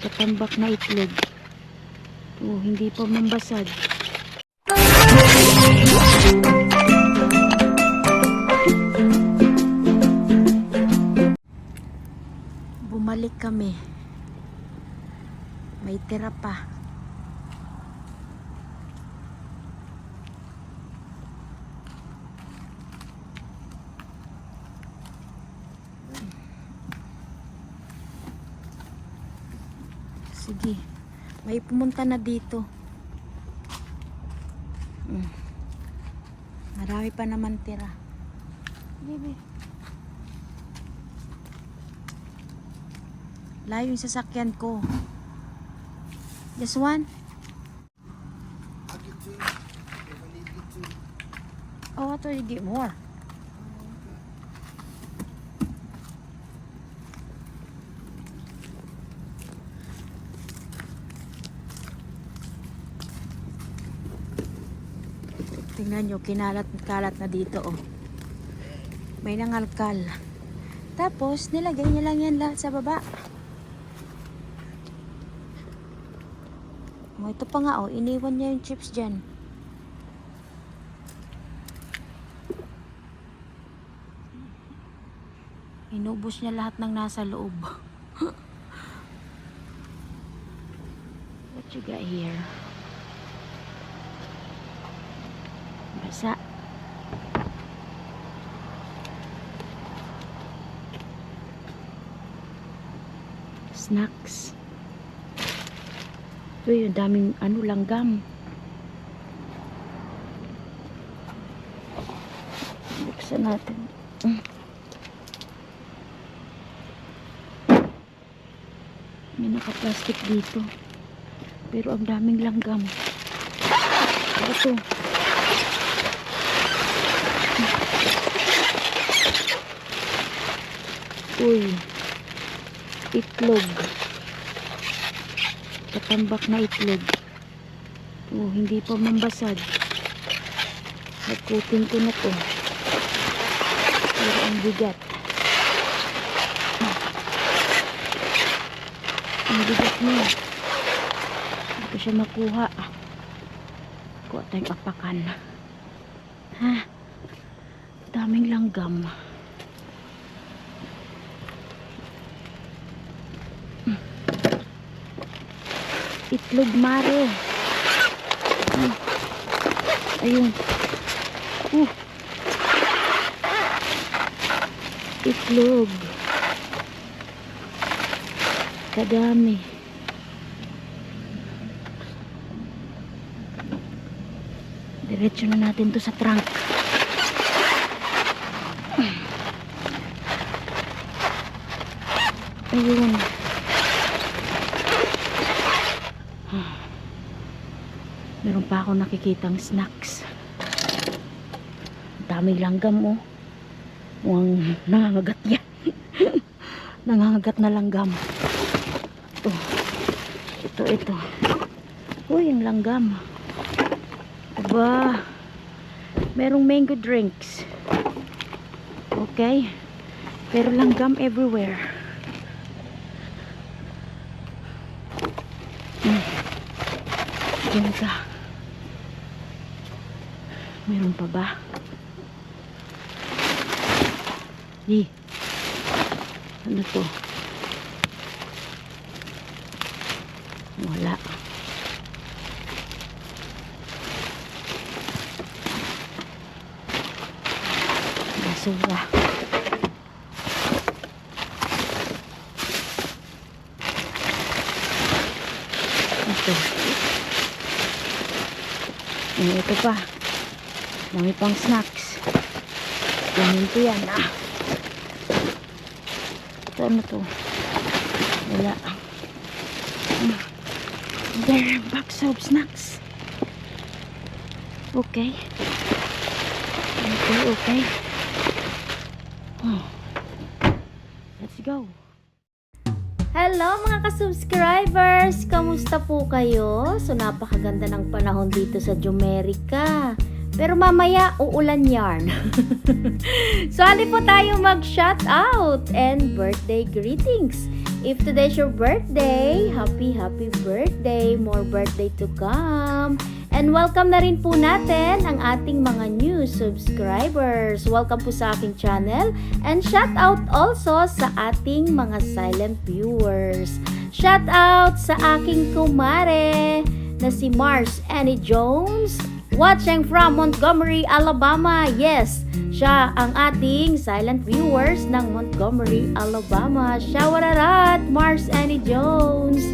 Katambak na itlog. Oh, hindi pa mambasag. Bumalik kami. May tira pa. Sige, may pumunta na dito. Marami pa naman tira. Baby. Layo yung sasakyan ko. Just one? I'll get two. If I need to get two. Oh, I thought you get more. Tingnan nyo, kinalat-kalat na dito, oh. May nangalkal. Tapos, nilagay niya lang yan lahat sa baba. Oh, ito pa nga, oh. Iniwan niya yung chips dyan. Inubos niya lahat ng nasa loob. What you got here? Basa. Snacks. Ito yung daming langgam. Buksan natin. May naka-plastic dito. Pero ang daming langgam. Ito. Uy, itlog. Katambak na itlog. Oh, hindi pa mambasag. Nagkutin ko na to. Pero ang bigat. Ang bigat niya. Hindi ko siya makuha. Kuha tayong apakan. Ha? Daming langgam. Itlog mare. Ayun. Itlog. Kadami. Diretso na natin to sa trunk. Ayun. Meron pa ako nakikitang snacks. Daming langgam, oh. Mukhang nangangagat yan. Nangangagat na langgam. Ito. Uy, yung langgam. Aba. Merong mango drinks. Okay. Pero langgam everywhere. Diyan ka. Meron pa ba? Ano to? Wala. Basura. Ito pa. Dami pang snacks. Ganyan ko yan, ah. Ito, ano to? Wala. There are box of snacks. Okay. Okay. Let's go. Hello mga ka-subscribers! Kamusta po kayo? So napakaganda ng panahon dito sa Jumerica. Pero mamaya, uulan yarn. So, hali po tayo mag-shout out and birthday greetings. If today's your birthday, happy birthday. More birthday to come. And welcome na rin po natin ang ating mga new subscribers. Welcome po sa aking channel. And shout out also sa ating mga silent viewers. Shout out sa aking kumare na si Mars Annie Jones, watching from Montgomery, Alabama. Yes, siya ang ating silent viewers ng Montgomery, Alabama. Shawararat, Mars Annie Jones.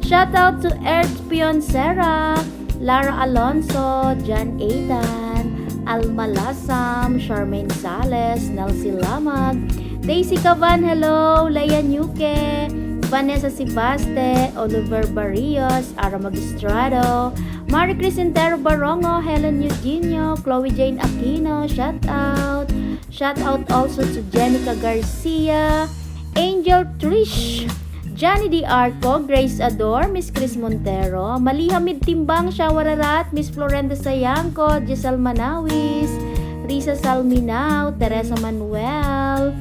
Shout out to Earth Pion Sarah, Lara Alonso, John Aidan, Alma Lasam, Charmaine Sales, Nelsie Lamag, Daisy Cavan, hello, Leia Nuque, Vanessa Sibaste, Oliver Barrios, Ara Magistrado, Marie Crisentero Barongo, Helen Eugenio, Chloe Jane Aquino, shout out. Shout out also to Jenica Garcia, Angel Trish, Johnny D. Arco, Grace Ador, Miss Chris Montero, Malihamid Timbang, Shawararat, Miss Florenda Sayangco, Giselle Manawis, Risa Salminao, Teresa Manuel,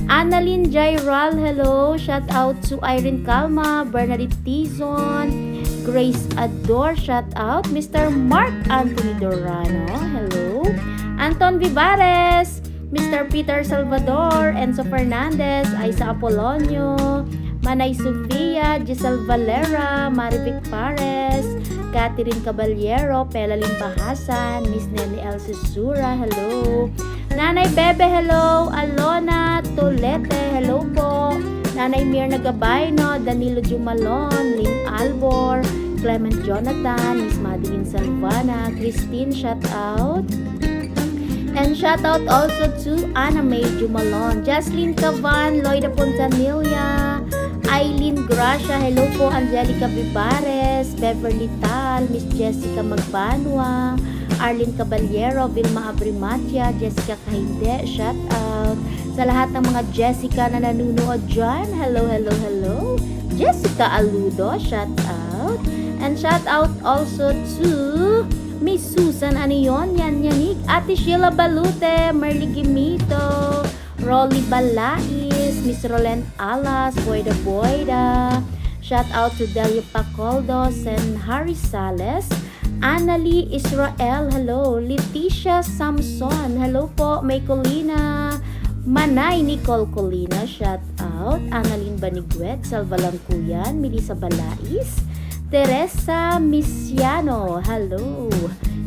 Annalyn Jairal, hello, shout out to Irene Calma, Bernadette Tizon, Grace Ador, shout out, Mr. Mark Anthony Dorano, hello, Anton Vivares, Mr. Peter Salvador, Enzo Fernandez, Isa Apolonio, Manay Sofia, Giselle Valera, Marivic Pares, Catherine Caballero, Pelalin Bahasan, Miss Nelly El Susura, hello. Nanay Bebe, hello. Alona Tolete, hello po. Nanay Mirna Gabayno, Danilo Jumalon, Lim Albor, Clement Jonathan, Miss Madeline Salvana, Christine, shout out. And shout out also to Anna May Jumalon, Jaslyn Cavan, Loida Pontanilla, Eileen Gracia, hello po, Angelica Vivares, Beverly Tal, Miss Jessica Magbanwa, Arlene Caballero, Vilma Abrimatia, Jessica Kahinde, shout out. Sa lahat ng mga Jessica na nanunood dyan, hello. Jessica Aludo, shout out. And shout out also to Miss Susan Anion, Yanig, Ate Sheila Balute, Merly Gimito, Rolly Balais, Miss Roland Alas, Boyda, shout out to Delia Pacoldo, Sen Harry Sales, Annalie Israel, hello, Leticia Samson, hello po, May Colina, Manay Nicole Colina, shout out, Annalyn Baniguet, Salva Langkuyan, Melissa Balais, Teresa Misiano, hello,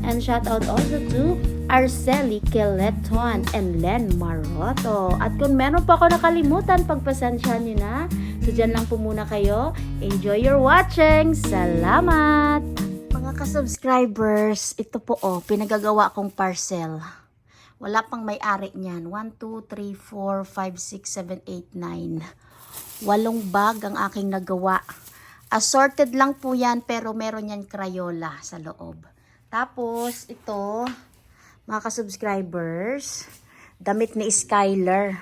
and shout out also to Arceli Keleton and Len Maroto. At kung meron pa ako nakalimutan, pagpasensyahan nyo na. So, dyan lang po muna kayo. Enjoy your watching. Salamat! Mga ka-subscribers, ito po pinagagawa kong parcel. Wala pang may-ari niyan. 1, 2, 3, 4, 5, 6, 7, 8, 9. 8 bag ang aking nagawa. Assorted lang po yan, pero meron yan Crayola sa loob. Tapos, ito, mga ka-subscribers, damit ni Skyler.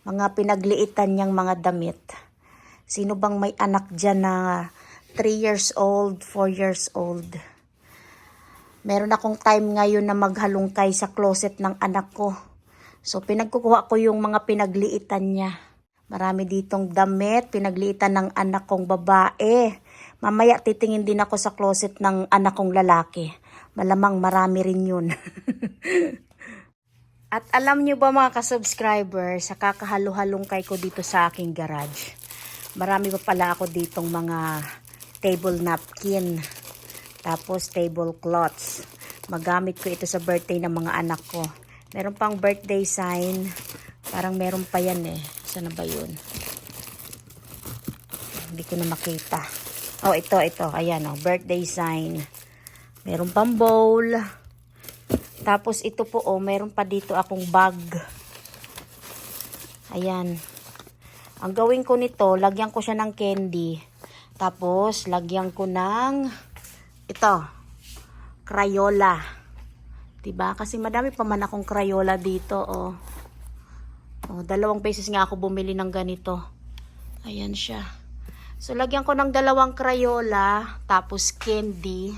Mga pinagliitan niyang mga damit. Sino bang may anak dyan na 3 years old, 4 years old? Meron akong time ngayon na maghalungkay sa closet ng anak ko. So, pinagkukuha ko yung mga pinagliitan niya. Marami ditong damit, pinagliitan ng anak kong babae. Mamaya titingin din ako sa closet ng anak kong lalaki. Malamang marami rin yun. At alam nyo ba mga ka-subscriber, sa kakahalu-halungkay ko dito sa aking garage, marami pa pala ako ditong mga table napkin, tapos table cloths. Magamit ko ito sa birthday ng mga anak ko. Meron pang birthday sign, parang meron pa yan Saan na ba yun? Hindi ko na makita. Oh, ito. Ayan birthday sign. Meron pang bowl. Tapos ito po meron pa dito akong bag. Ayan. Ang gawin ko nito, lagyan ko siya ng candy. Tapos lagyan ko ng ito, Crayola. Diba? Kasi madami pa man akong Crayola dito, Oh, 2 beses nga ako bumili ng ganito. Ayan siya. So, lagyan ko ng 2 Crayola, tapos candy.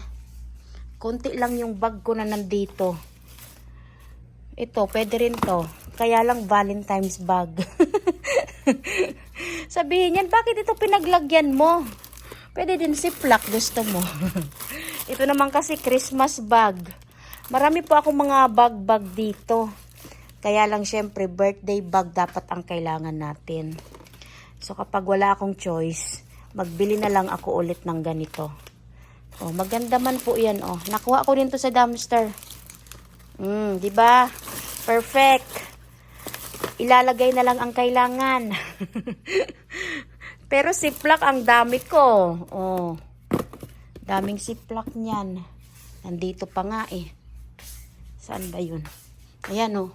Konti lang yung bag ko na nandito. Ito, pwede rin to. Kaya lang Valentine's bag. Sabihin yan, bakit ito pinaglagyan mo? Pwede din Ziploc, gusto mo. Ito naman kasi Christmas bag. Marami po akong mga bag-bag dito. Kaya lang syempre, birthday bag dapat ang kailangan natin. So kapag wala akong choice, magbili na lang ako ulit ng ganito. Oh, maganda man po yan. Oh, nakuha ko rin to sa dumpster. Di ba? Perfect. Ilalagay na lang ang kailangan. Pero Ziploc ang dami ko. Oh. Daming Ziploc niyan. Nandito pa nga eh. Saan ba 'yun? Ayan oh.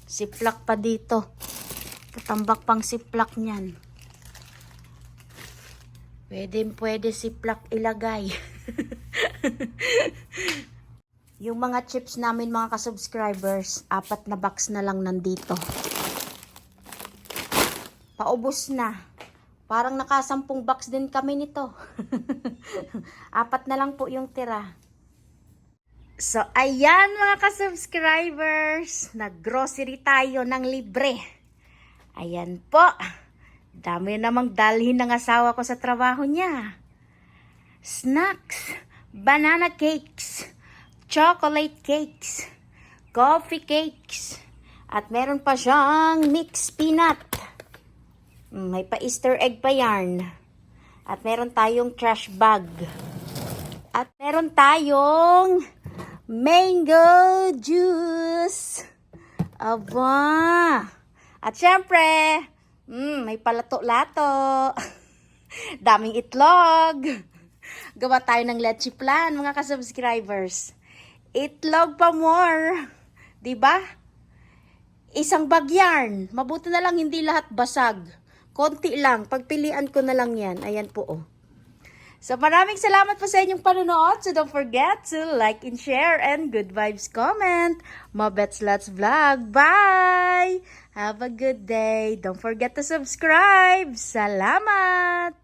Ziploc pa dito. Tatambak pang Ziploc niyan. Pwede Ziploc ilagay. Yung mga chips namin mga ka-subscribers, 4 na box na lang nandito. Paubos na. Parang naka-10 box din kami nito. 4 na lang po yung tira. So, ayan mga ka-subscribers. Nag-grocery tayo ng libre. Ayan po. Dami namang dalhin ng asawa ko sa trabaho niya. Snacks, banana cakes, chocolate cakes, coffee cakes, at meron pa siyang mixed peanut. May pa Easter egg pa yarn. At meron tayong trash bag. At meron tayong mango juice. Aba. At syempre, may palato-lato. Daming itlog. Gawa tayo ng leche plan, mga ka-subscribers. Itlog pa more. Diba? Isang bag yarn. Mabuti na lang hindi lahat basag. Konti lang. Pagpilian ko na lang yan. Ayan po oh. So maraming salamat po sa inyong panonood. So don't forget to like and share and good vibes comment. Mabets Let's Vlog. Bye! Have a good day. Don't forget to subscribe. Salamat!